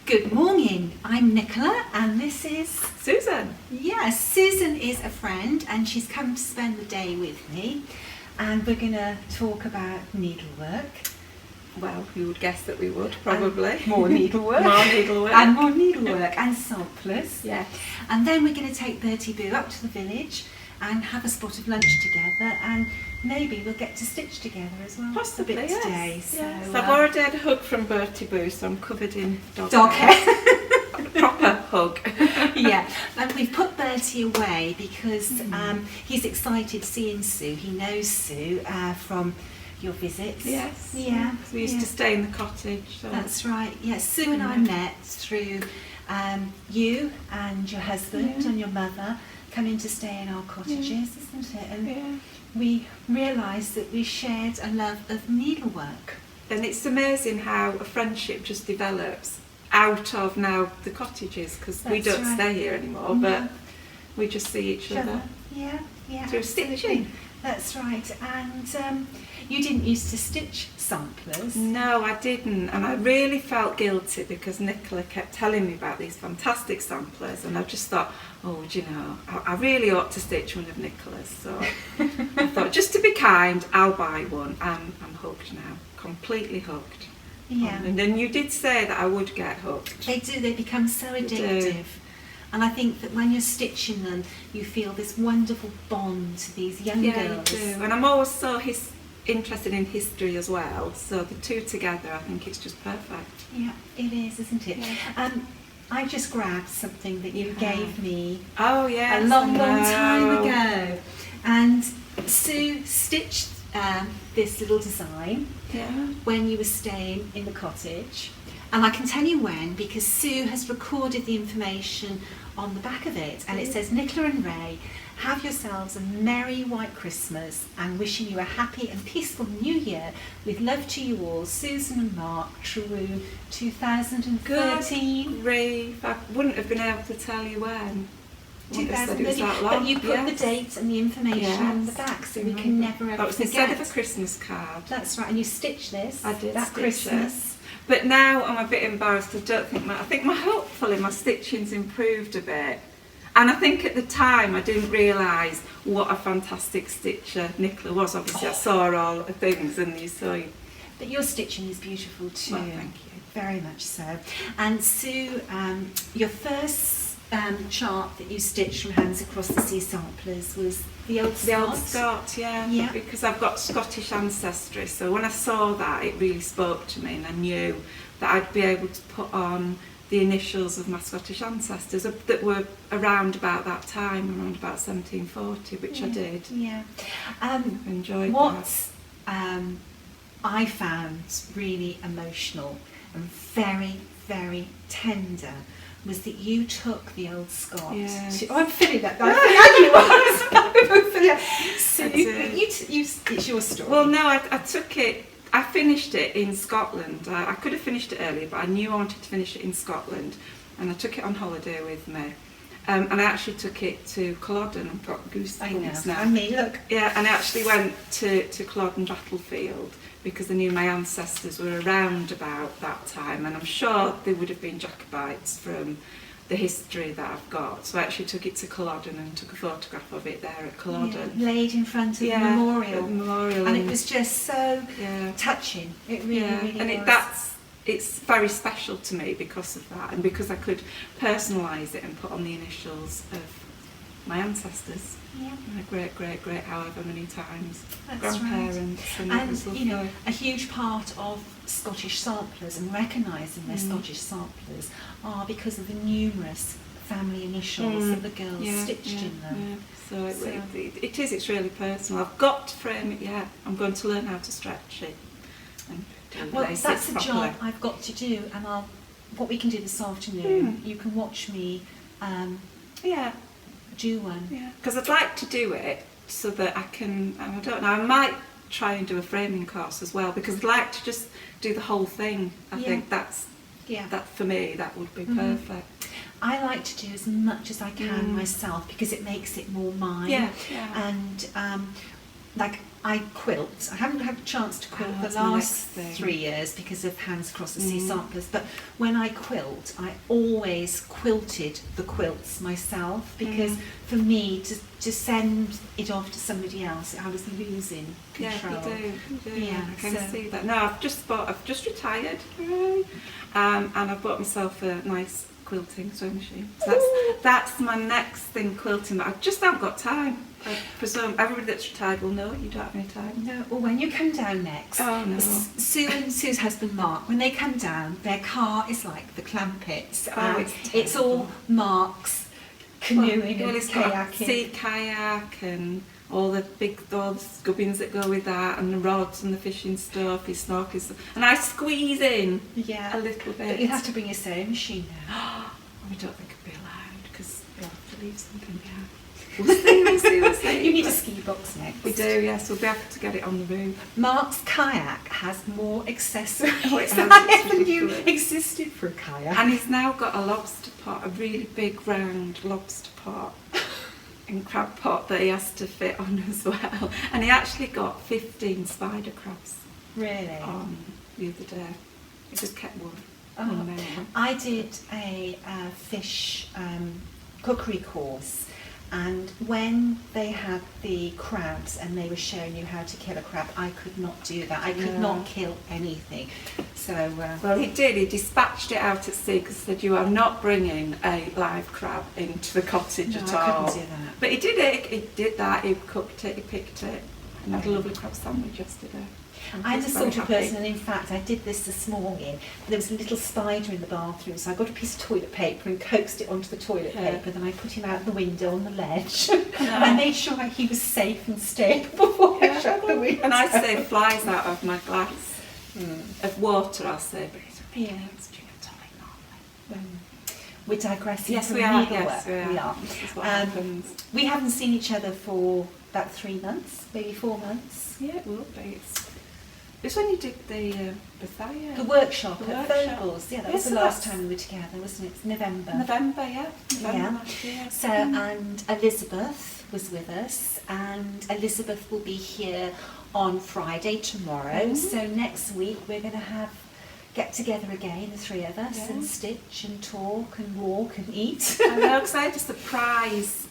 Good morning, I'm Nicola and this is Susan. Yes, Susan is a friend and she's come to spend the day with me and we're going to talk about needlework. Well, you would guess that we would, probably. And more needlework. More needlework. And more needlework and samplers. Yes. And then we're going to take Bertie Boo up to the village and have a spot of lunch together, and maybe we'll get to stitch together as well. Possibly, a bit yes. today. So, Yes. I've already had a hug from Bertie Boo, so I'm covered in dog hair. hair. Proper hug. Yeah, and we've put Bertie away because he's excited seeing Sue. He knows Sue from your visits. Yes. Yeah. We used to stay in the cottage. So. That's right. Yes, Sue and I met through you and your husband and your mother coming to stay in our cottages, isn't it? And we realised that we shared a love of needlework. And it's amazing how a friendship just develops out of now the cottages, because we don't stay here anymore, but we just see each other. Yeah, through stitching. That's right. And you didn't used to stitch samplers. No, I didn't, and I really felt guilty because Nicola kept telling me about these fantastic samplers, and I just thought, oh, do you know, I really ought to stitch one of Nicola's. So I thought, just to be kind, I'll buy one, and I'm hooked now, completely hooked. Yeah. And then you did say that I would get hooked. They do, they become so addictive. And I think that when you're stitching them, you feel this wonderful bond to these young girls. Yeah, you do. And I'm always so interested in history as well, so the two together, I think it's just perfect. Yeah, it is, isn't it? Yeah. I just grabbed something that you gave me a long time ago. And Sue stitched this little design when you were staying in the cottage. And I can tell you when, because Sue has recorded the information on the back of it, and it says, Nicola and Ray, have yourselves a merry white Christmas and wishing you a happy and peaceful new year with love to you all, Susan and Mark, True 2013. Ray, I wouldn't have been able to tell you when. 2013, but you put the date and the information on the back, so we can never ever that was forget. instead of a Christmas card. That's right, and you stitched this. I did that stitch Christmas. it. But now I'm a bit embarrassed. I think hopefully my stitching's improved a bit. And I think at the time I didn't realise what a fantastic stitcher Nicola was. Obviously I saw all the things and you saw. But your stitching is beautiful too. Well, thank you. Very much so. And Sue, your first chart that you stitched from Hands Across the Sea samplers was the Old Scot. The Old Scot, yeah. Because I've got Scottish ancestry, so when I saw that it really spoke to me, and I knew that I'd be able to put on the initials of my Scottish ancestors that were around about that time, around about 1740, which I did. Yeah. Enjoyed what I found really emotional and very, very tender was that you took the Old Scot. Yes. I'm feeling that. It's your story. Well, no, I took it. I finished it in Scotland. I could have finished it earlier, but I knew I wanted to finish it in Scotland, and I took it on holiday with me. And I actually took it to Culloden. I've got goosebumps now. And me, look. Yeah, and I actually went to Culloden Battlefield because I knew my ancestors were around about that time, and I'm sure they would have been Jacobites from the history that I've got. So I actually took it to Culloden and took a photograph of it there at Culloden. Yeah, laid in front of the memorial. The memorial. And it was just so touching. It really and was. It's very special to me because of that, and because I could personalise it and put on the initials of my ancestors. Yeah. My great, however many times. That's grandparents. Right. And you know, a huge part of Scottish samplers and recognising their Scottish samplers are because of the numerous family initials that the girls stitched in them. Yeah. So it's really personal. I've got to frame it yet. I'm going to learn how to stretch it. Well, that's a job I've got to do, and what we can do this afternoon, you can watch me do one. Yeah, because I'd like to do it so that I can, I don't know, I might try and do a framing course as well, because I'd like to just do the whole thing. I think that for me, that would be perfect. I like to do as much as I can myself because it makes it more mine. Yeah. And like I quilt. I haven't had a chance to quilt the that's my last next 3 years because of Hands Across the Sea samplers, but when I quilt, I always quilted the quilts myself, because for me to send it off to somebody else, I was losing control. Yeah, you do. Yeah, I can see that. No, I've just retired, hooray. And I bought myself a nice quilting sewing machine. So that's my next thing, quilting. I just haven't got time. I presume everybody that's retired will know you don't have any time. No, well, when you come down next, Sue and Sue's husband Mark, when they come down, their car is like the Clampets. It's all Mark's canoeing and kayaking. Sea kayak and all the gubbins that go with that, and the rods and the fishing stuff, his snorkels, and I squeeze in a little bit. But you have to bring your sewing machine now. I don't think it'd be allowed because you'll have to leave something behind. We'll see. You need a ski box next. We do, yes. We'll be able to get it on the roof. Mark's kayak has more accessories than I ever knew existed for a kayak. And he's now got a lobster pot, a really big round lobster pot and crab pot that he has to fit on as well. And he actually got 15 spider crabs. Really? On the other day. He just kept one. I did a fish cookery course, and when they had the crabs and they were showing you how to kill a crab, I could not do that. I could not kill anything. So well, he did. He dispatched it out at sea because he said, "You are not bringing a live crab into the cottage at all." I couldn't do that. But he did it. He did that. He cooked it. He picked it, and had a lovely crab sandwich yesterday. I'm the sort of person, and in fact I did this morning, there was a little spider in the bathroom, so I got a piece of toilet paper and coaxed it onto the toilet paper, then I put him out the window on the ledge, and I made sure he was safe and stable before I shut the window. And I say flies out of my glass of water, I'll say, but it's a gin and tonic normally. We're digressing. Yes, from we are. Needlework. Yes, we are. This is what happens. We haven't seen each other for about 3 months, maybe 4 months. Yeah, it will be. It's when you did the workshop at Fabic. Yeah, that was the last time we were together, wasn't it? It's November. November last year. So, and Elizabeth was with us, and Elizabeth will be here on Friday tomorrow. So next week we're going to get together again, the 3 of us, and stitch and talk and walk and eat. I know, because I had a surprise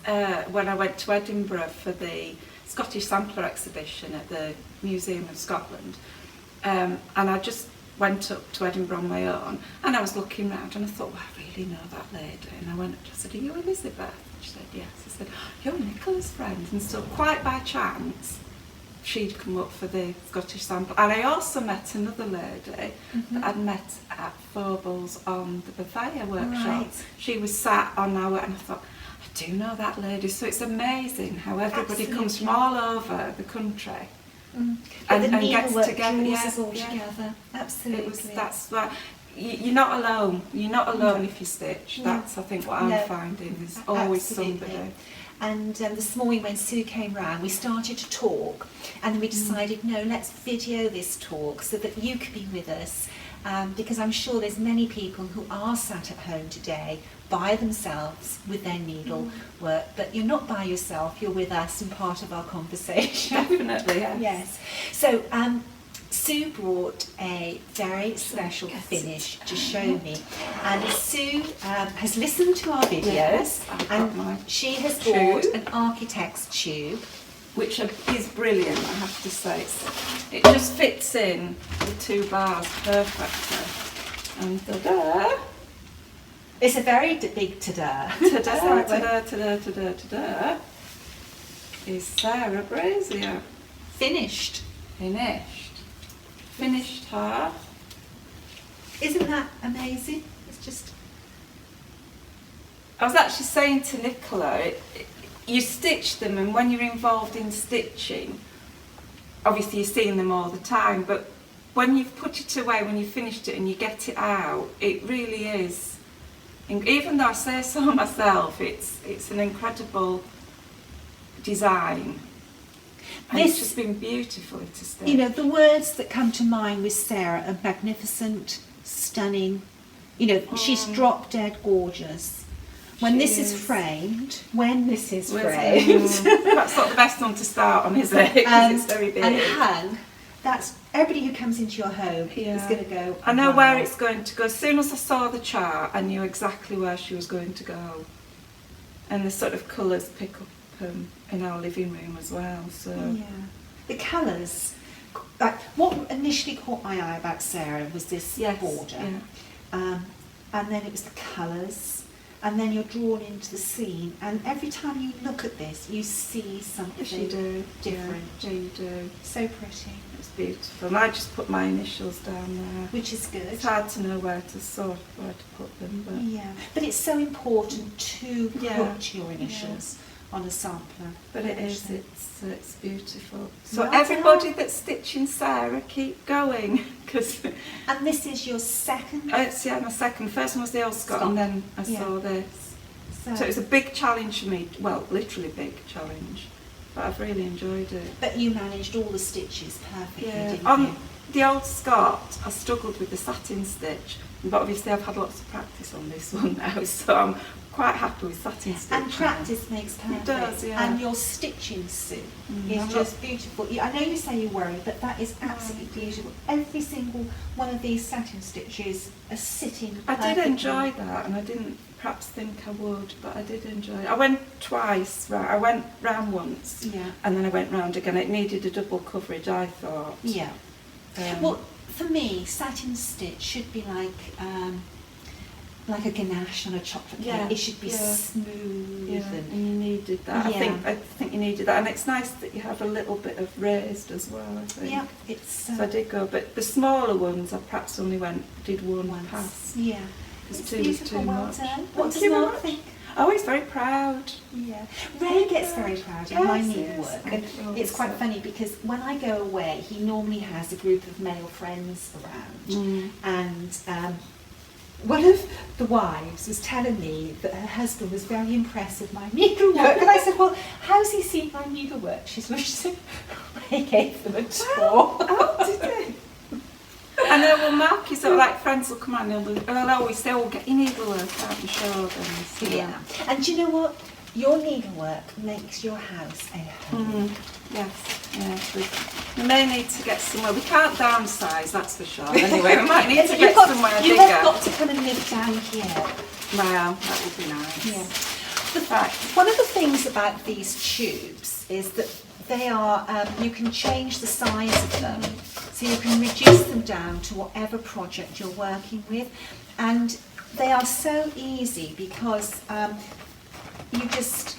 when I went to Edinburgh for the Scottish Sampler exhibition at the Museum of Scotland, and I just went up to Edinburgh on my own, and I was looking round and I thought, well, I really know that lady, and I went up to her, I said, "Are you Elizabeth?" And she said, "Yes." I said, "You're Nicola's friend." And so quite by chance she'd come up for the Scottish Sampler, and I also met another lady that I'd met at Phobos on the Bethia workshop. She was sat on our, and I thought, I do know that lady. So it's amazing how everybody comes from all over the country and gets together. Draws us all together. Absolutely. That's why you're not alone. You're not alone if you stitch. That's I think what I'm finding. There's always somebody. And this morning when Sue came round, we started to talk, and then we decided, no, let's video this talk so that you could be with us, because I'm sure there's many people who are sat at home today by themselves with their needlework, but you're not by yourself, you're with us and part of our conversation. Definitely, yes. Yes. So Sue brought a very special finish to show me, and Sue has listened to our videos, and she has bought an architect's tube, which is brilliant, I have to say. It just fits in the 2 bars perfectly. And ta-da! It's a very big ta-da. Ta-da, ta-da, ta-da, ta-da, ta-da. Is Sarah Brazier. Finished. Finished half. Isn't that amazing? It's just... I was actually saying to Nicola, you stitch them, and when you're involved in stitching, obviously you're seeing them all the time, but when you've put it away, when you've finished it and you get it out, it really is, even though I say so myself, it's an incredible design. And it's just been beautifully to stitch. You know, the words that come to mind with Sarah are magnificent, stunning. You know, she's drop dead gorgeous. When this is framed, that's not the best one to start on, is it? Because it's very big. And hung, that's everybody who comes into your home is going to go. I know where it's going to go. As soon as I saw the chart, I knew exactly where she was going to go. And the sort of colours pick up in our living room as well. So the colours. Like what initially caught my eye about Sarah was this border, and then it was the colours, and then you're drawn into the scene, and every time you look at this you see something different. Yeah, you do. So pretty. It's beautiful. And I just put my initials down there. Which is good. It's hard to know where to put them. But but it's so important to put your initials on a sampler. But it's beautiful. So everybody that's stitching Sarah, keep going. And this is your second? It's my second. First one was the old Scott, and then I saw this. So it was a big challenge for me. Well, literally big challenge. But I've really enjoyed it. But you managed all the stitches perfectly, didn't you? On the old Scott, I struggled with the satin stitch. But obviously I've had lots of practice on this one now, so I'm quite happy with satin stitch. And practice makes perfect. It does, And your stitching, Sue, is just beautiful. I know you say you worry, but that is absolutely beautiful. Every single one of these satin stitches are sitting perfectly. I did enjoy that, and I didn't perhaps think I would, but I did enjoy it. I went twice, right? I went round once, and then I went round again. It needed a double coverage, I thought. Yeah. Well, for me, satin stitch should be like a ganache on a chocolate cake. It should be smooth. And you needed that. I think you needed that, and it's nice that you have a little bit of raised as well. I think. Yeah, it's. So I did go, but the smaller ones I perhaps only did one pass. Yeah, because two was too much. Done. What does Mark think? Oh, he's very proud. Yeah, Ray gets very proud of my needlework, and it's quite funny because when I go away, he normally has a group of male friends around, and one of the wives was telling me that her husband was very impressed with my needlework, and I said, "Well, how's he seen my needlework?" She said, "Ray gave them a tour." Oh, did he? And then well, Mark is sort of like friends will come on and they'll always say, "Oh, get your needlework out and show them." So, And do you know what? Your needlework makes your house a home. Yes. We may need to get somewhere. We can't downsize, that's for sure. Anyway, we might need to get somewhere bigger. You have got to come and live down here. Well, that would be nice. Yeah. One of the things about these tubes is that they are, you can change the size of them, so you can reduce them down to whatever project you're working with, and they are so easy because you just,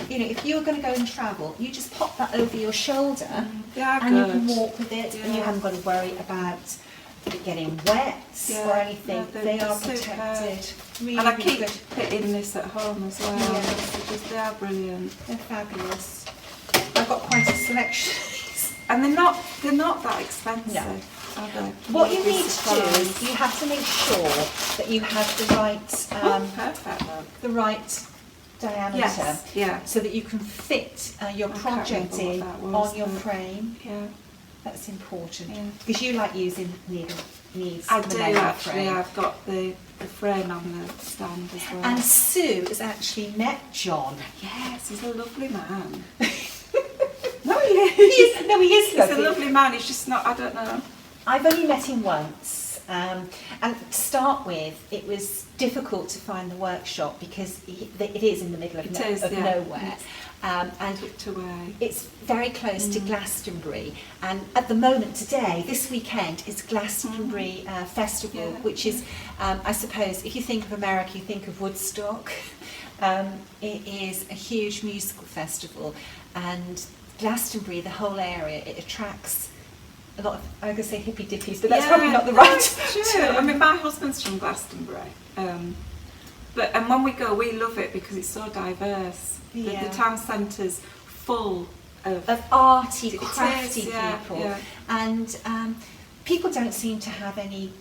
if you were going to go and travel, you just pop that over your shoulder and you can walk with it, and you haven't got to worry about it getting wet or anything. They are protected. Really, and I keep fitting this at home as well. They are brilliant. They're fabulous. I've got quite a selection. And they're not that expensive. No. What you need to do is you have to make sure that you have the right the right diameter, so that you can fit your project in on your frame. Yeah, that's important because you like using needs. I do actually. I've got the frame on the stand as well. And Sue has actually met John. Yes, he's a lovely man. No, he is. No, he is. He's a lovely man. He's just not. I don't know. I've only met him once, and to start with, it was difficult to find the workshop because it is in the middle of nowhere, and it's very close to Glastonbury. And at the moment today, this weekend, is Glastonbury Festival, which is, I suppose, if you think of America, you think of Woodstock. It is a huge musical festival, and Glastonbury, the whole area, it attracts a lot of, I'm going to say hippy dippies, but that's probably not the right term. I mean, my husband's from Glastonbury, and when we go, we love it because it's so diverse. The town centre's full of arty, crafty people, and people don't seem to have any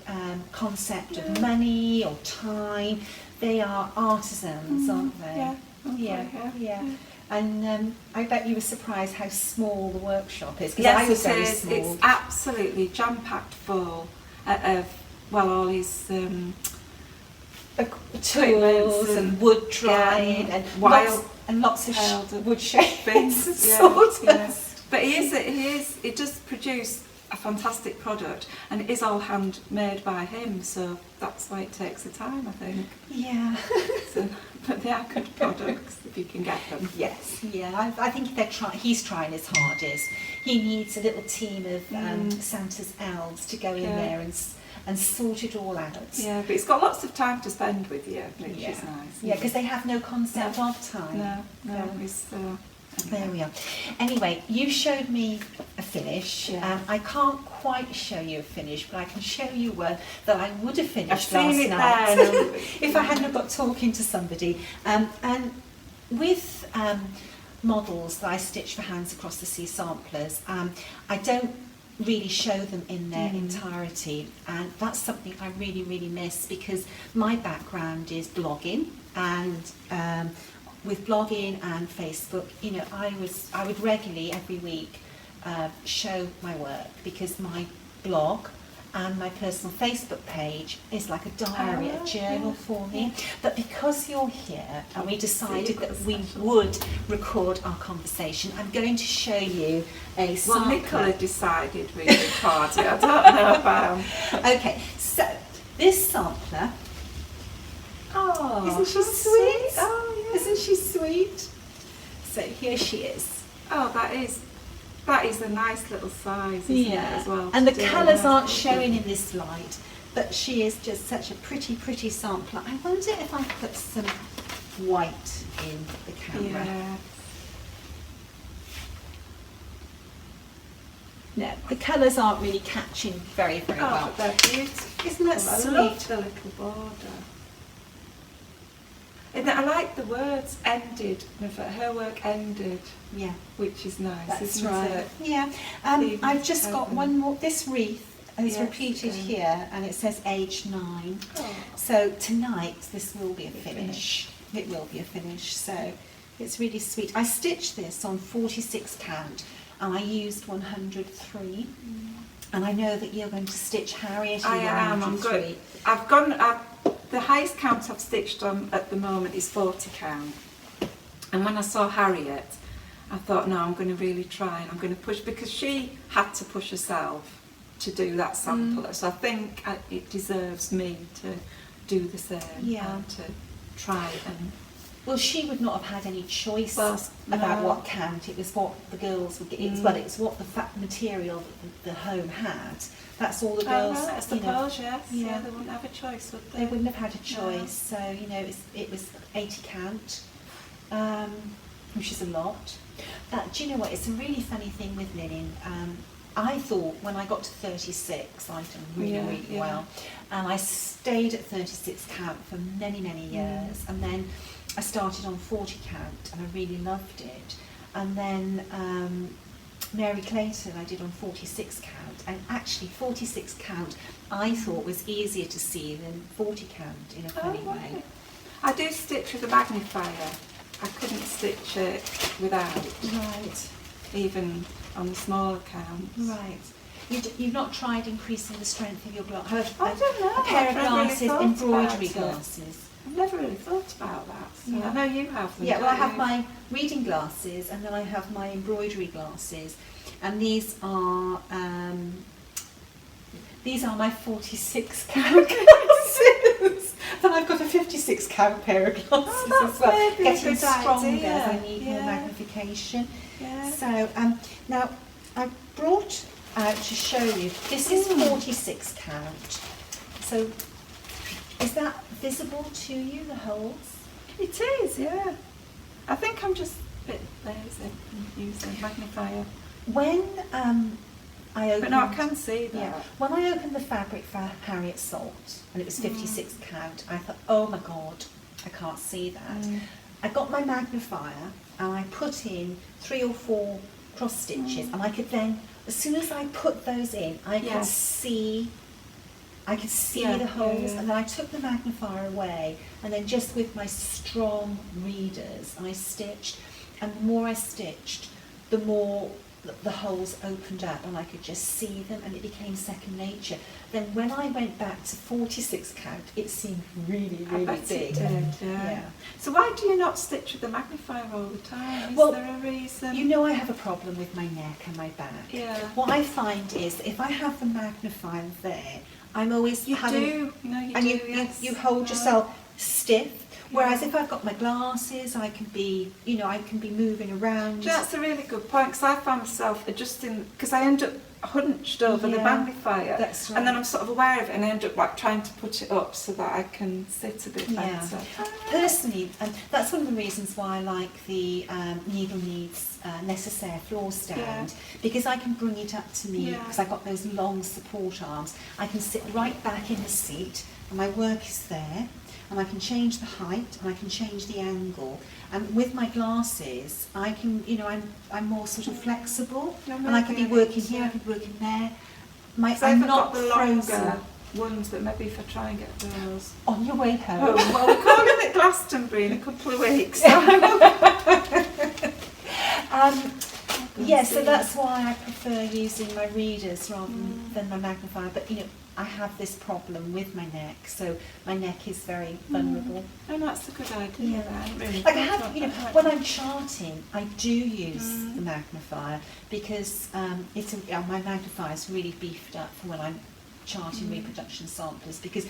concept of money or time. They are artisans, aren't they? Yeah. And I bet you were surprised how small the workshop is, because I was very small. It's absolutely jam-packed full of, all his tools and wood drying and lots of wood shavings and sawdust. But he does produce a fantastic product, and it is all handmade by him, so that's why it takes the time, I think. Yeah. So, but they are good products if you can get them. Yes, yeah. I think he's trying his hardest. He needs a little team of Santa's elves to go in there and sort it all out. Yeah, but he's got lots of time to spend with you, which is nice. Yeah, because they have no concept of time. No, it's... There we are. Anyway, you showed me a finish. I can't quite show you a finish, but I can show you one that I would have finished last night if I hadn't got talking to somebody. And with models that I stitch for Hands Across the Sea samplers, I don't really show them in their entirety, and that's something I really, really miss, because my background is blogging, and with blogging and Facebook, you know, I would regularly every week show my work, because my blog and my personal Facebook page is like a diary, a journal for me. But because you're here and we decided that we would record our conversation, I'm going to show you a sampler. Well, Nicola decided we'd record it. I don't know about. Okay, so this sampler. Oh, isn't she sweet? Oh, yeah. Isn't she sweet? So here she is. Oh, that is a nice little size, isn't it, as well? And the colours aren't showing in this light, but she is just such a pretty, pretty sampler. I wonder if I put some white in the camera. Yeah. No, the colours aren't really catching very, very well. But they're beautiful. Isn't that sweet? I love the little border. And I like the words ended. Her work ended. Yeah, which is nice. That's isn't right. It? Yeah. I've just got one more. This wreath is repeated here, and it says age 9. Oh. So tonight this will be a finish. It will be a finish. So it's really sweet. I stitched this on 46 count, and I used 103. And I know that you're going to stitch Harriet. I am. I'm good. The highest count I've stitched on at the moment is 40 count. And when I saw Harriet, I thought, no, I'm going to really try, and I'm going to push, because she had to push herself to do that sampler. So I think it deserves me to do the same. Yeah. And to try and... Well, she would not have had any choice about what count. It was what the girls would get. It's what the material that the home had. That's all the girls. I suppose, yes. Yeah, they wouldn't have a choice, would they? They wouldn't have had a choice. No. So you know, it was 80 count, which is a lot. But do you know what? It's a really funny thing with linen. I thought when I got to 36, I'd done really well, and I stayed at 36 count for many, many years, and then I started on 40 count, and I really loved it. And then Mary Clayton I did on 46 count, and actually 46 count I thought was easier to see than 40 count in a funny way. I do stitch with a magnifier. I couldn't stitch it without. Right. Even on the smaller counts. Right. You've not tried increasing the strength of your glass? I don't know. A pair of glasses, really embroidery glasses. I've never really thought about that. So Yeah. I know you have them. Yeah, well, I have you? my reading glasses, and then I have my embroidery glasses, and these are my 46 count glasses. Then I've got a 56 count pair of glasses as well. Getting stronger as I need more magnification. Yeah. So now I brought out to show you. This is 46 count. So is that visible to you, the holes? It is, yeah. I think I'm just a bit lazy and use a magnifier. When I opened... But no, I can see that. Yeah, when I opened the fabric for Harriet Salt, and it was 56 count, I thought, oh my God, I can't see that. I got my magnifier, and I put in 3 or 4 cross stitches, and I could then, as soon as I put those in, I could see the holes, and then I took the magnifier away, and then just with my strong readers I stitched, and the more I stitched, the more the holes opened up and I could just see them, and it became second nature. Then when I went back to 46 count, it seemed really, really I bet big. It did, yeah. So why do you not stitch with the magnifier all the time? Is there a reason? You know, I have a problem with my neck and my back. Yeah. What I find is if I have the magnifier there, I'm always You hold yourself stiff. Whereas if I've got my glasses, I can be moving around. That's a really good point, because I found myself adjusting, because I end up hunched over the magnifier, that's right. and then I'm sort of aware of it, and I end up like trying to put it up so that I can sit a bit better. Personally, that's one of the reasons why I like the Needle Needs Necessaire floor stand, because I can bring it up to me, because I've got those long support arms. I can sit right back in the seat, and my work is there. And I can change the height, and I can change the angle. And with my glasses, I can, I'm more sort of flexible, and I can be working here, I can be working there. I'm not got the longer ones, but maybe if I try and get those on your way home. Oh, well, we're calling it Glastonbury in a couple of weeks. So that's why I prefer using my readers rather than my magnifier. But I have this problem with my neck, so my neck is very vulnerable. Oh, that's a good idea. Really like I have, when I'm charting, I do use the magnifier because my magnifier is really beefed up for when I'm charting reproduction samplers. Because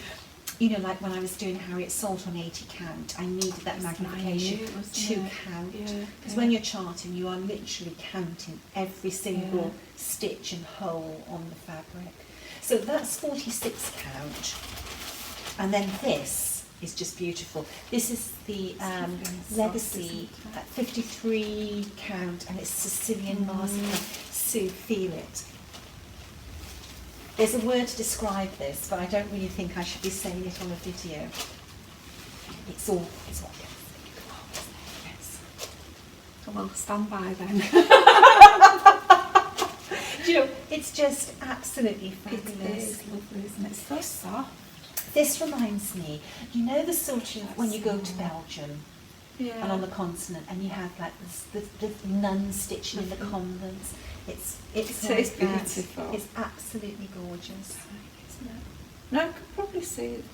like when I was doing Harriet Salt on 80 count, I needed that magnification to count. Because when you're charting, you are literally counting every single stitch and hole on the fabric. So that's 46 count, and then this is just beautiful. This is the Legacy at 53 count, and it's Sicilian master. Sue, feel it. There's a word to describe this, but I don't really think I should be saying it on a video. It's all yes. Well, stand by then. It's just absolutely fabulous. It is lovely, isn't it? It's so soft. This reminds me, the sort of when you go to Belgium and on the continent, and you have like the nuns stitching in the convents. It's beautiful. It's absolutely gorgeous, isn't it? No, I could probably see it.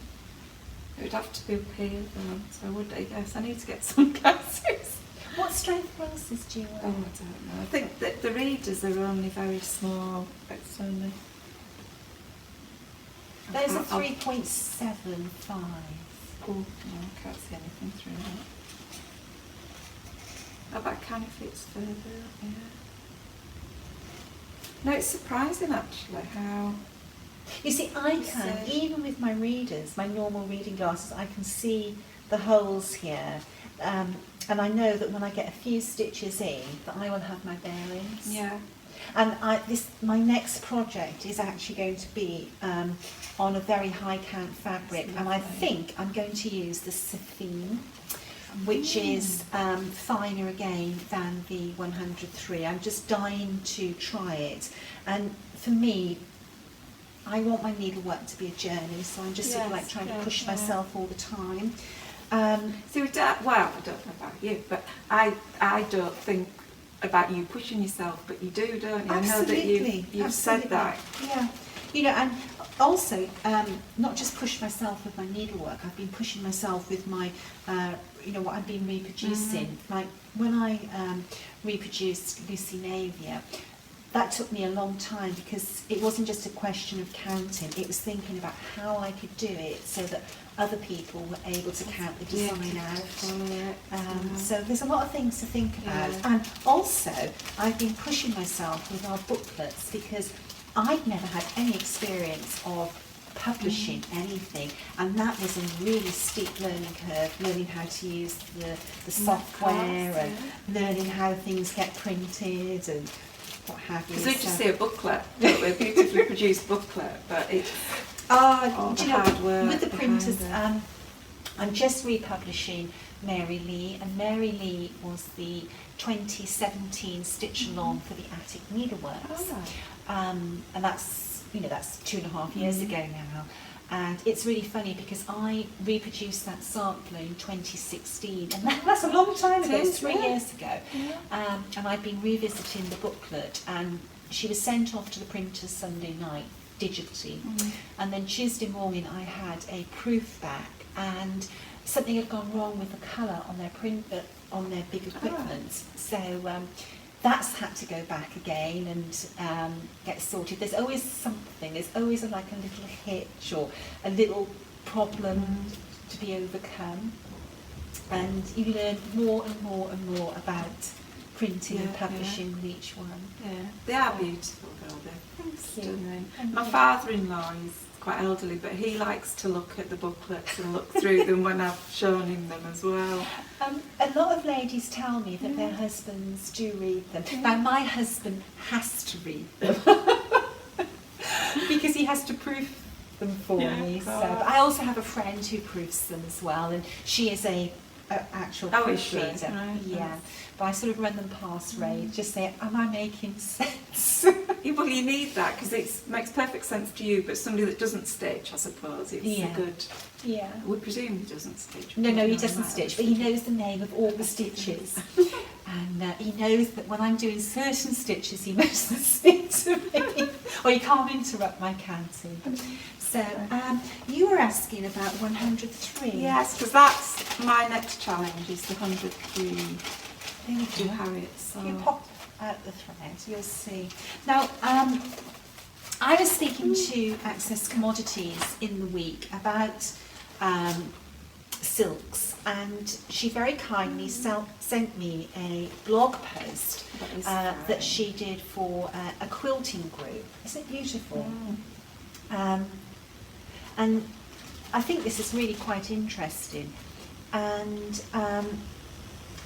It would have to be up here, though. So would I? Yes, I need to get some glasses. What strength glasses do you wear? Oh, I don't know. I think that the readers are only very small. It's only. There's a 3.75. Oh, no, I can't see anything through that. Oh, but it kind of fits further, yeah. No, it's surprising actually how. You see, I can, even with my readers, my normal reading glasses, I can see the holes here. And I know that when I get a few stitches in, that I will have my bearings. Yeah. And my next project is actually going to be on a very high count fabric, and I think I'm going to use the Saphine, which is finer again than the 103. I'm just dying to try it, and for me, I want my needlework to be a journey, so I'm just sort of like trying to push myself all the time. So I don't know about you, but I don't think about you pushing yourself, but you do, don't you? Absolutely. I know that you've said that. Yeah. And also, not just push myself with my needlework, I've been pushing myself with my, what I've been reproducing. Like when I reproduced Lucy Navia, that took me a long time because it wasn't just a question of counting, it was thinking about how I could do it so that other people were able to count the design out. So there's a lot of things to think about. And also, I've been pushing myself with our booklets because I'd never had any experience of publishing anything, and that was a really steep learning curve, learning how to use the software and learning how things get printed and what have you. Because we just see a booklet, don't we? A beautifully produced booklet, but it's hard work with the printers. I'm just republishing Mary Lee, and Mary Lee was the 2017 stitch along for the Attic Needleworks, and that's 2.5 years ago now. And it's really funny because I reproduced that sampler in 2016, and that's a long time ago, it's 3 years ago. And I've been revisiting the booklet, and she was sent off to the printers Sunday night digitally, and then Tuesday morning I had a proof back, and something had gone wrong with the colour on their on their big equipment. So that's had to go back again and get sorted. There's always something, there's always like a little hitch or a little problem to be overcome, and you learn more and more and more about printing and publishing with each one. Yeah, they are beautiful though, they're stunning. My father-in-law is quite elderly, but he likes to look at the booklets and look through them when I've shown him them as well. A lot of ladies tell me that their husbands do read them. Now my husband has to read them because he has to proof them for me. So, but I also have a friend who proofs them as well, and she is a actual proofreader. Right. Yeah, but I sort of run them past Ray, just say, am I making sense? Well, you need that because it makes perfect sense to you, but somebody that doesn't stitch, I suppose, it's a good... Yeah. We presume he doesn't stitch. No, he doesn't stitch, but he knows the name of all the stitches. And he knows that when I'm doing certain stitches, he must speak to me, or he can't interrupt my counting. So, you were asking about 103. Yes, because that's my next challenge, is the 103. There you go, Harriet. So. You pop out the thread, you'll see. Now, I was speaking to Access Commodities in the week about silks, and she very kindly sent me a blog post that she did for a quilting group. Isn't it beautiful? And I think this is really quite interesting. And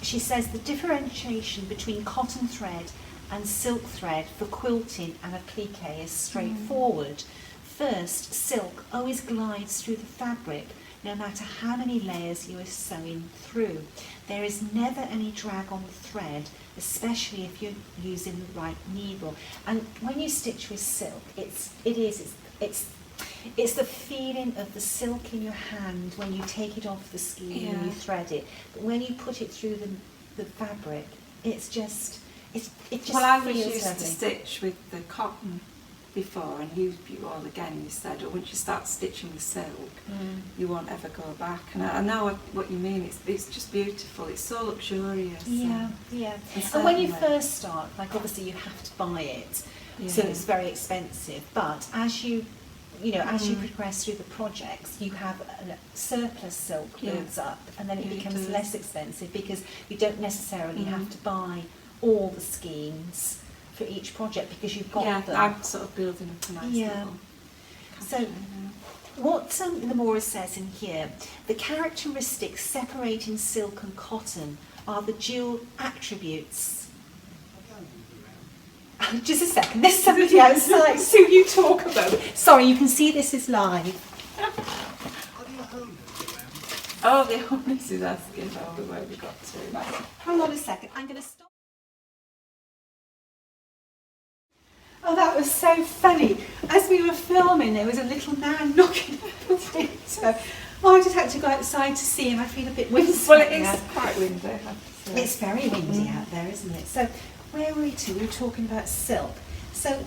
she says the differentiation between cotton thread and silk thread for quilting and applique is straightforward. First, silk always glides through the fabric no matter how many layers you are sewing through. There is never any drag on the thread, especially if you're using the right needle. And when you stitch with silk, it's the feeling of the silk in your hand when you take it off the skein and you thread it. But when you put it through the fabric, it just well, I was feels used lovely. to stitch with the cotton before, and you all again, you said, once you start stitching the silk, you won't ever go back. And I know what you mean. It's just beautiful. It's so luxurious. Yeah. And when you first start, like obviously you have to buy it, so it's very expensive. But as you progress through the projects, you have a surplus silk builds up, and then it becomes less expensive because you don't necessarily have to buy all the skeins for each project because you've got them. I'm sort of building up a nice little... So what Lamora says in here, the characteristics separating silk and cotton are the dual attributes. Just a second, there's somebody outside, so you talk about it. Sorry, you can see this is live. Oh, the honest is asking where we got to. Right. Hold on a second, I'm going to stop. Oh, that was so funny. As we were filming, there was a little man knocking at the window. Oh, I just had to go outside to see him. I feel a bit windy. Well, it is quite windy, I have to say. It's very windy out there, isn't it? So, where were we to? We were talking about silk. So,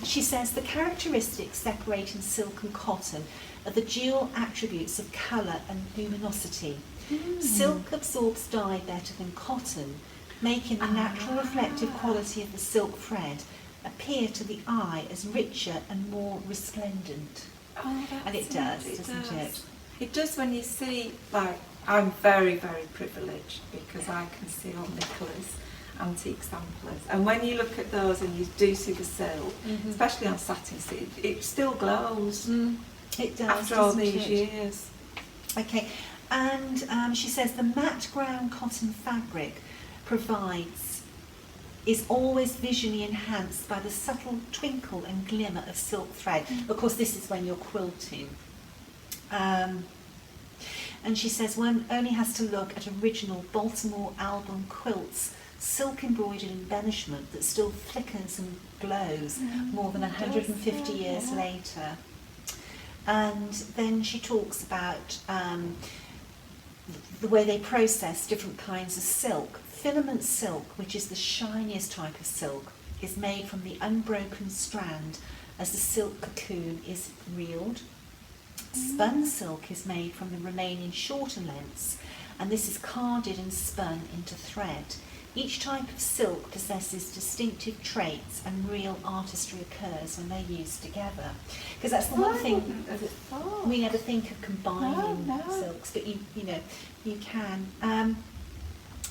she says the characteristics separating silk and cotton are the dual attributes of colour and luminosity. Silk absorbs dye better than cotton, making the natural reflective quality of the silk thread appear to the eye as richer and more resplendent. Oh, and it does, doesn't it? It does when you see, like, I'm very, very privileged because I can see all Nicola's antique samplers. And when you look at those and you do see the silk, especially on satin silk, it still glows. It does, after all these years. Okay, and she says the matte ground cotton fabric is always visually enhanced by the subtle twinkle and glimmer of silk thread. Of course, this is when you're quilting. And she says one only has to look at original Baltimore album quilts, silk embroidered embellishment that still flickers and glows more than 150 years later. And then she talks about the way they process different kinds of silk. Filament silk, which is the shiniest type of silk, is made from the unbroken strand as the silk cocoon is reeled. Spun silk is made from the remaining shorter lengths, and this is carded and spun into thread. Each type of silk possesses distinctive traits, and real artistry occurs when they're used together. Because that's the one thing we never think of combining silks, but you know you can.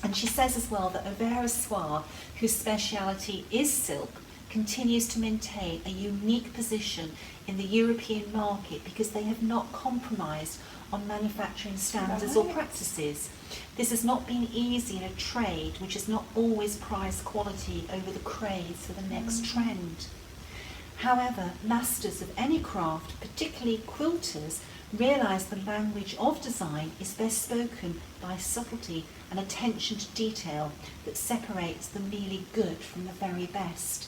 And she says as well that Avera Soie, whose speciality is silk, continues to maintain a unique position in the European market because they have not compromised on manufacturing standards or practices. This has not been easy in a trade which has not always prized quality over the craze for the next trend. However, masters of any craft, particularly quilters, realise the language of design is best spoken by subtlety and attention to detail that separates the merely good from the very best.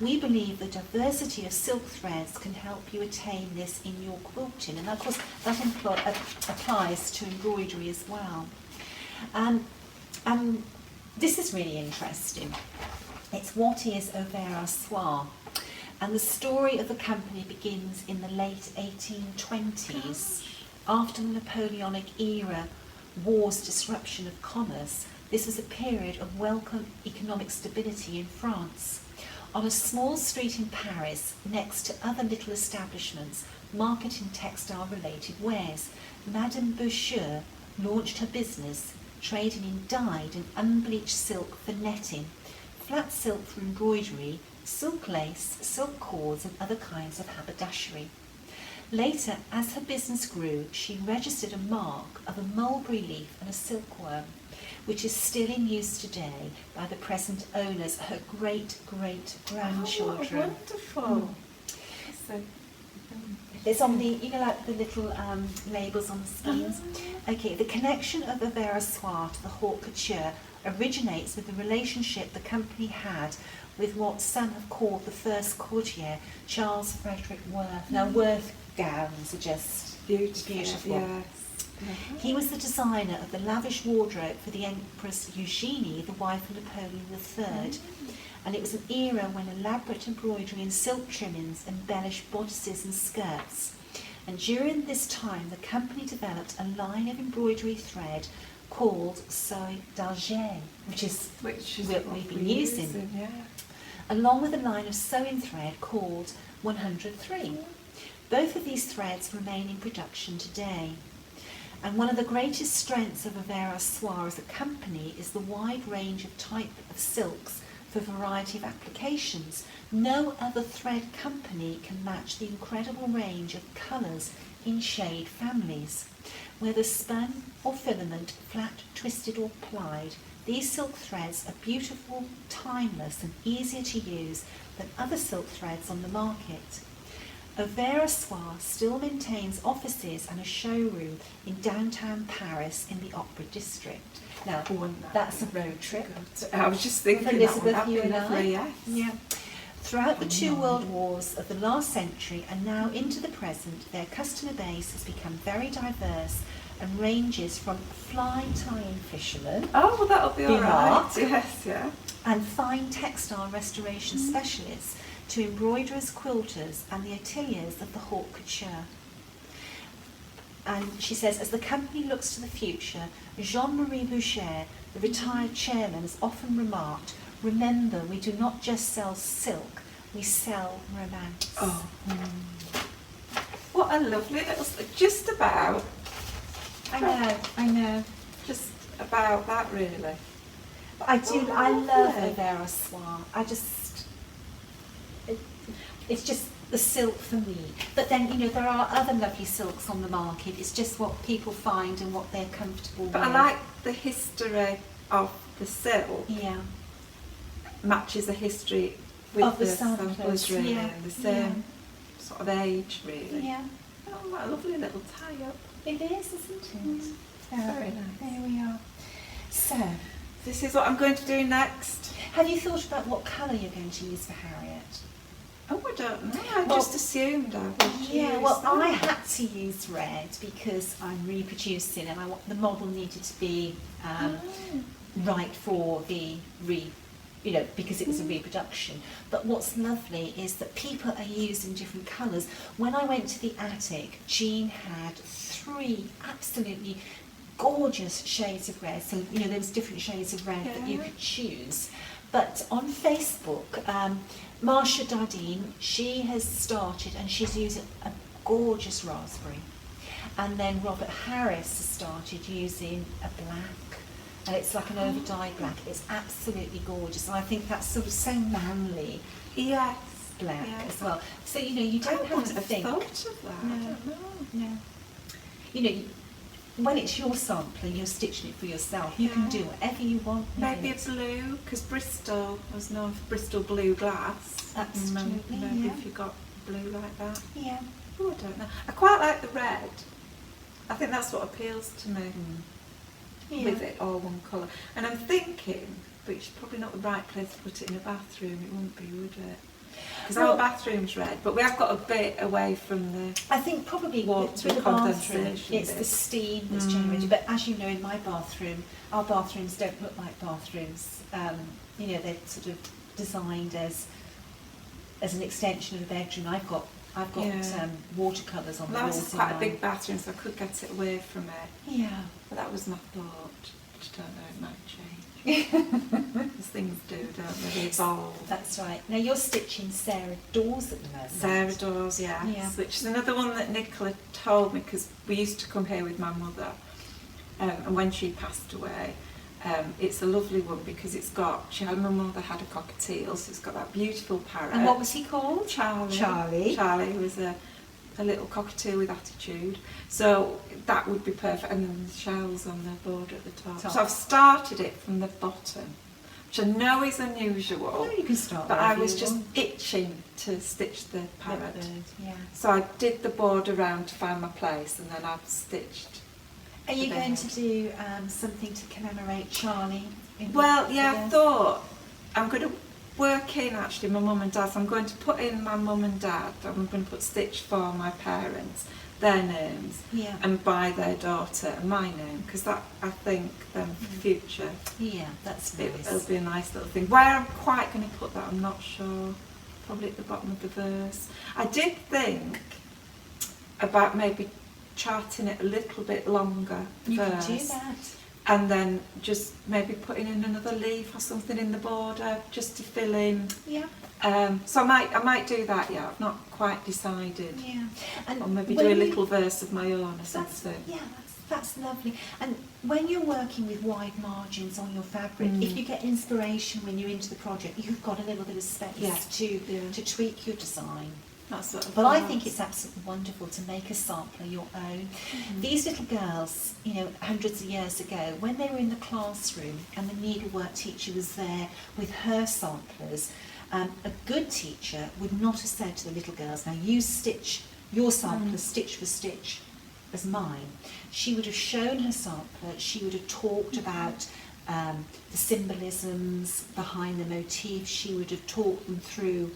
We believe the diversity of silk threads can help you attain this in your quilting, and of course that applies to embroidery as well. This is really interesting. It's what is Avera Soie, and the story of the company begins in the late 1820s. After the Napoleonic era war's disruption of commerce, this was a period of welcome economic stability in France. On a small street in Paris, next to other little establishments marketing textile-related wares, Madame Boucher launched her business, trading in dyed and unbleached silk for netting, flat silk for embroidery, silk lace, silk cords and other kinds of haberdashery. Later, as her business grew, she registered a mark of a mulberry leaf and a silkworm, which is still in use today by the present owners, her great-great-grandchildren. Oh, wonderful. It's on the, you know, like the little labels on the skeins. Okay, the connection of Avera Soie to the haute couture originates with the relationship the company had with what some have called the first courtier, Charles Frederick Worth. Now, Worth gowns are just beautiful. Yes. He was the designer of the lavish wardrobe for the Empress Eugenie, the wife of Napoleon III, and it was an era when elaborate embroidery and silk trimmings embellished bodices and skirts. And during this time, the company developed a line of embroidery thread called Soie d'Argent, which is what we've been using, along with a line of sewing thread called 103. Both of these threads remain in production today. And one of the greatest strengths of Avera Soie as a company is the wide range of type of silks for a variety of applications. No other thread company can match the incredible range of colours in shade families. Whether spun or filament, flat, twisted or plied, these silk threads are beautiful, timeless and easier to use than other silk threads on the market. Avera Soie still maintains offices and a showroom in downtown Paris in the Opera District. Now, that's a road trip. I was just thinking Elizabeth, you and I. Yes. Yeah. Throughout the two world wars of the last century and now into the present, their customer base has become very diverse and ranges from fly tying fishermen. Oh, well, that'll be all right. Yes, yeah. And fine textile restoration specialists to embroiderers, quilters and the ateliers of the haute couture. And she says, as the company looks to the future, Jean-Marie Boucher, the retired chairman, has often remarked, remember, we do not just sell silk, we sell romance. Oh. What a lovely little, just about. I know. Just about that, really. But I love Avera Soie. It's just the silk for me. But then, you know, there are other lovely silks on the market. It's just what people find and what they're comfortable with. But I like the history of the silk. Yeah. Matches the history with of the samplers, really, and the same sort of age, really. Yeah. Oh, what a lovely little tie-up. It is, isn't it? Very nice. There we are. So, this is what I'm going to do next. Have you thought about what colour you're going to use for Harriet? Oh, I don't know. I just assumed I would Yeah, use well, that. I had to use red because I'm reproducing, and the model needed to be right for the because it was a reproduction. But what's lovely is that people are using different colours. When I went to the attic, Jean had 3 absolutely gorgeous shades of red. So there was different shades of red that you could choose. But on Facebook, Marcia Dardine, she has started and she's using a gorgeous raspberry. And then Robert Harris has started using a black. And it's like an over-dyed black. It's absolutely gorgeous. And I think that's sort of so manly. Yes. Black as well. So, you don't have to think. Thought of that. No, I don't know. No. When it's your sampler, you're stitching it for yourself. You can do whatever you want. Maybe a blue, because Bristol was known for Bristol blue glass. Absolutely, Maybe if you got blue like that. Yeah. Oh, I don't know. I quite like the red. I think that's what appeals to me with it all one colour. And I'm thinking, but it's probably not the right place to put it in a bathroom. It wouldn't be, would it? Because our bathroom's red, but we have got a bit away from the I think probably water with the bathroom, condensation it's bit. the steam that's generated. But as you know, in my bathroom, our bathrooms don't look like bathrooms. They're sort of designed as an extension of the bedroom. I've got watercolours on the Well, walls. that was quite a big bathroom, so I could get it away from it. Yeah. But that was my thought. I just don't know, it might change. As things do, don't they? They evolve. That's right. Now you're stitching Sarah Dawes at the moment. Sarah Dawes, yes. Which is another one that Nicola told me, because we used to come here with my mother, and when she passed away, it's a lovely one because my mother had a cockatiel, so it's got that beautiful parrot. And what was he called? Charlie. Charlie was a little cockatiel with attitude. So that would be perfect. And then the shells on the border at the top. So I've started it from the bottom, which I know is unusual. No, you can start. But I was just itching to stitch the parrot. Yeah. So I did the border round to find my place, and then I've stitched. Are you going to do something to commemorate Charlie? I thought I'm going to work in actually my mum and dad. So I'm going to put in my mum and dad. I'm going to put stitch for my parents, their names, and by their daughter and my name, because that I think then for the future. Yeah, that's nice. It'll be a nice little thing. Where I'm quite going to put that, I'm not sure. Probably at the bottom of the verse. I did think about maybe charting it a little bit longer. You verse, can do that. and then just maybe putting in another leaf or something in the border just to fill in. Yeah. So I might do that. Yeah, I've not quite decided. Yeah. And or maybe do a little verse of my own or something. That's lovely. And when you're working with wide margins on your fabric, if you get inspiration when you're into the project, you've got a little bit of space to tweak your design. But I think it's absolutely wonderful to make a sampler your own. These little girls, hundreds of years ago, when they were in the classroom and the needlework teacher was there with her samplers, a good teacher would not have said to the little girls, now you stitch your sampler stitch for stitch as mine. She would have shown her sampler, she would have talked about the symbolisms behind the motifs, she would have talked them through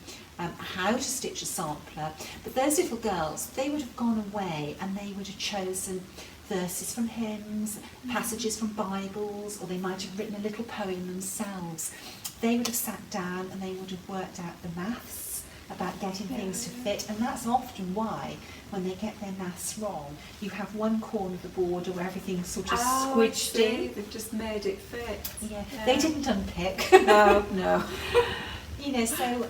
how to stitch a sampler. But those little girls, they would have gone away and they would have chosen verses from hymns, passages from Bibles, or they might have written a little poem themselves. They would have sat down and they would have worked out the maths about getting things to fit, and that's often why when they get their maths wrong, you have one corner of the border where everything's sort of squidged in. They've just made it fit. Yeah. They didn't unpick. No. So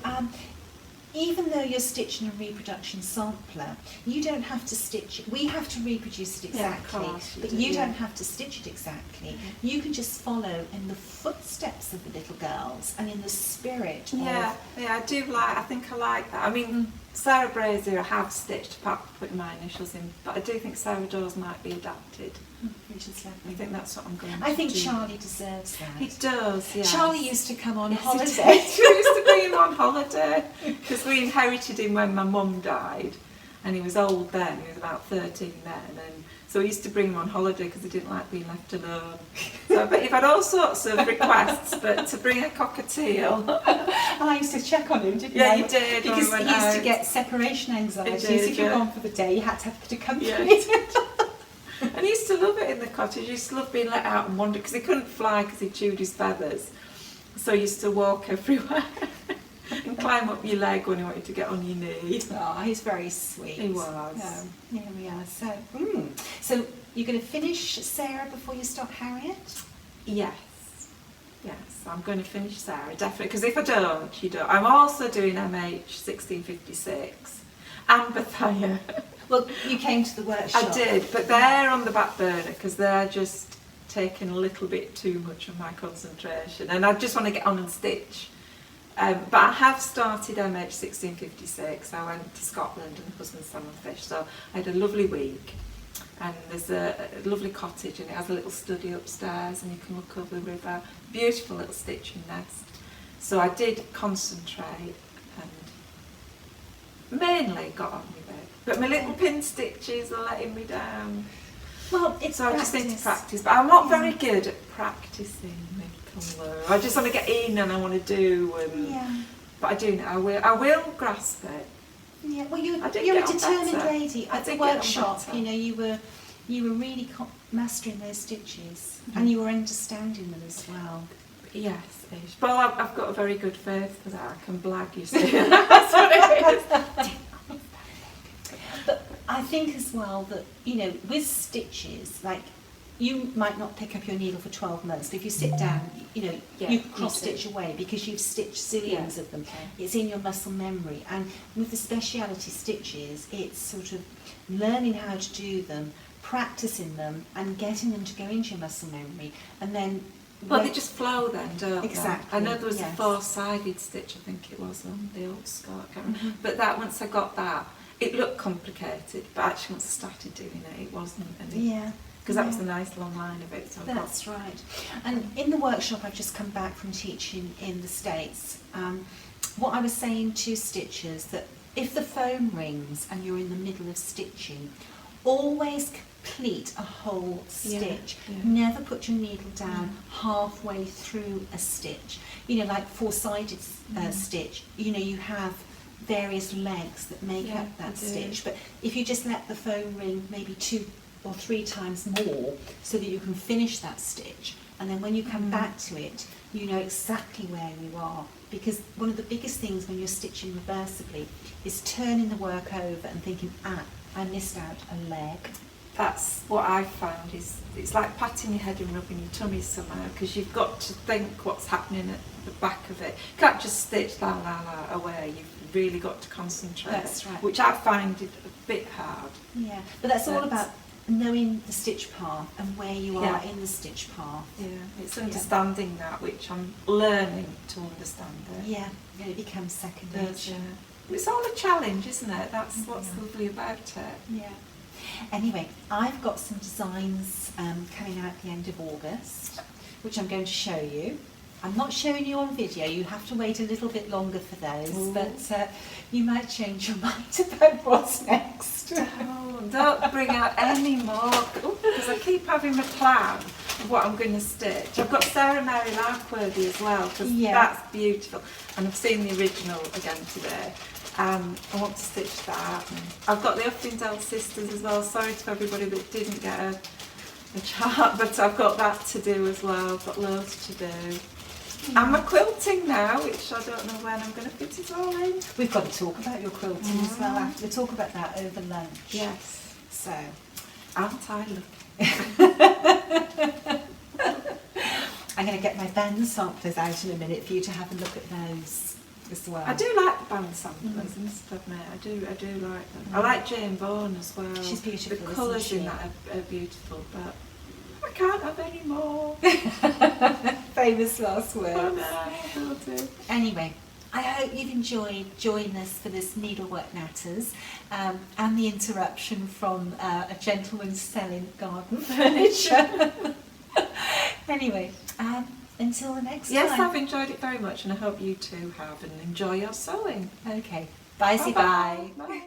even though you're stitching a reproduction sampler, you don't have to stitch it. We have to reproduce it exactly, but you don't have to stitch it exactly. You can just follow in the footsteps of the little girls and in the spirit of... I think I like that. I mean, Sarah Brazier I have stitched apart from putting my initials in, but I do think Sarah Dawes might be adapted. Which is lovely. I think that's what I'm going to do. I think Charlie deserves that. He does, yeah. Charlie used to come on holiday. We used to bring him on holiday because we inherited him when my mum died, and he was old then. He was about 13 then, and So he used to bring them on holiday because he didn't like being left alone. So but you've had all sorts of requests, but to bring a cockatiel. And I used to check on him, didn't Yeah, I? you did. Because when he we used went to out. get separation anxiety. He So did, if you were yeah. gone for the day, you had to have to accompany Yeah. it. And he used to love it in the cottage. He used to love being let out and wander because he couldn't fly because he chewed his feathers. So he used to walk everywhere and climb up your leg when he wanted to get on your knee. Oh, he's very sweet. He was. Here we are. So you're going to finish Sarah before you start Harriet? Yes. Yes, I'm going to finish Sarah, definitely. Because if I don't, you don't. I'm also doing MH 1656 and Bethia. Well, you came to the workshop. I did, but they're on the back burner because they're just taking a little bit too much of my concentration, and I just want to get on and stitch. But I have started MH 1656. I went to Scotland and husband salmon fish, so I had a lovely week. And there's a lovely cottage, and it has a little study upstairs, and you can look over the river. Beautiful little stitching nest. So I did concentrate and mainly got on with it. But my little pin stitches are letting me down. Well, it's So I just need to practice. But I'm not very good at practicing, Nicola. I just want to get in and I want to do. And, Yeah. But I do know. I will grasp it. Yeah. Well, you're I a did get on determined better. lady. I At the did get on workshop, better. you know, you were really mastering those stitches, Mhm. and you were understanding them as well. Yes, ish. But I've got a very good faith for that. I can blag, you see. That's what it is. But I think as well that, you know, with stitches, like, you might not pick up your needle for 12 months, but if you sit down, you know, Yeah, you you cross-stitch away because you've stitched zillions Yeah. of them. It's in your muscle memory. And with the speciality stitches, it's sort of learning how to do them, practicing them, and getting them to go into your muscle memory. And then... Well, they just flow then, don't Exactly, they? I know there was yes. a four-sided stitch, I think it was, on the old Scott. I can't remember. Mhm. But that, once I got that, it looked complicated, but actually once I started doing it, it wasn't. Yeah. Because that was Yeah. the nice long line of it. So I got, That's right. And in the workshop, I've just come back from teaching in the States. What I was saying to stitchers, that if the phone rings and you're in the middle of stitching, always complete a whole stitch. Yeah. Never put your needle down halfway through a stitch. You know, like four-sided stitch, you know, you have various legs that make Yeah, up that I do. stitch. But if you just let the phone ring maybe 2 or 3 times more so that you can finish that stitch, and then when you come back to it, you know exactly where you are. Because one of the biggest things when you're stitching reversibly is turning the work over and thinking, I missed out a leg. that's what I found is it's like patting your head and rubbing your tummy somehow, because you've got to think what's happening at the back of it. You can't just stitch la la la away. You've really got to concentrate. That's right. Which I find it a bit hard. Yeah, but that's all But- about knowing the stitch path and where you are Yeah. in the stitch path. Yeah, it's understanding that, which I'm learning to understand it. Yeah, it becomes second But, nature. it's all a challenge, isn't it? That's what's Yeah. lovely about it. Yeah. Anyway, I've got some designs coming out at the end of August, which I'm going to show you. I'm not showing you on video, you have to wait a little bit longer for those, Ooh. but you might change your mind about what's next. Oh, don't bring out any more, because I keep having a plan of what I'm going to stitch. I've got Sarah Mary Larkworthy as well, because Yeah. that's beautiful. And I've seen the original again today. I want to stitch that. And I've got the Uffingdale sisters as well. Sorry to everybody that didn't get a chart, but I've got that to do as well. I've got loads to do. And my quilting now, which I don't know when I'm going to fit it all in. We've got to talk about your quilting as well after. We'll talk about that over lunch. Yes. So, Aren't I lucky? I'm going to get my band samplers out in a minute for you to have a look at those as well. I do like the band samplers, I must admit. I do like them. I like Jane Bourne as well. She's beautiful, The isn't colours she? in that are beautiful, but I can't have any more. Famous last Oh words. no, I will do. Anyway, I hope you've enjoyed joining us for this Needlework Natters and the interruption from a gentleman selling garden furniture. Anyway, until the next Yes, time. I've enjoyed it very much, and I hope you too have, and enjoy your sewing. Okay, bye. Bye-bye. Bye.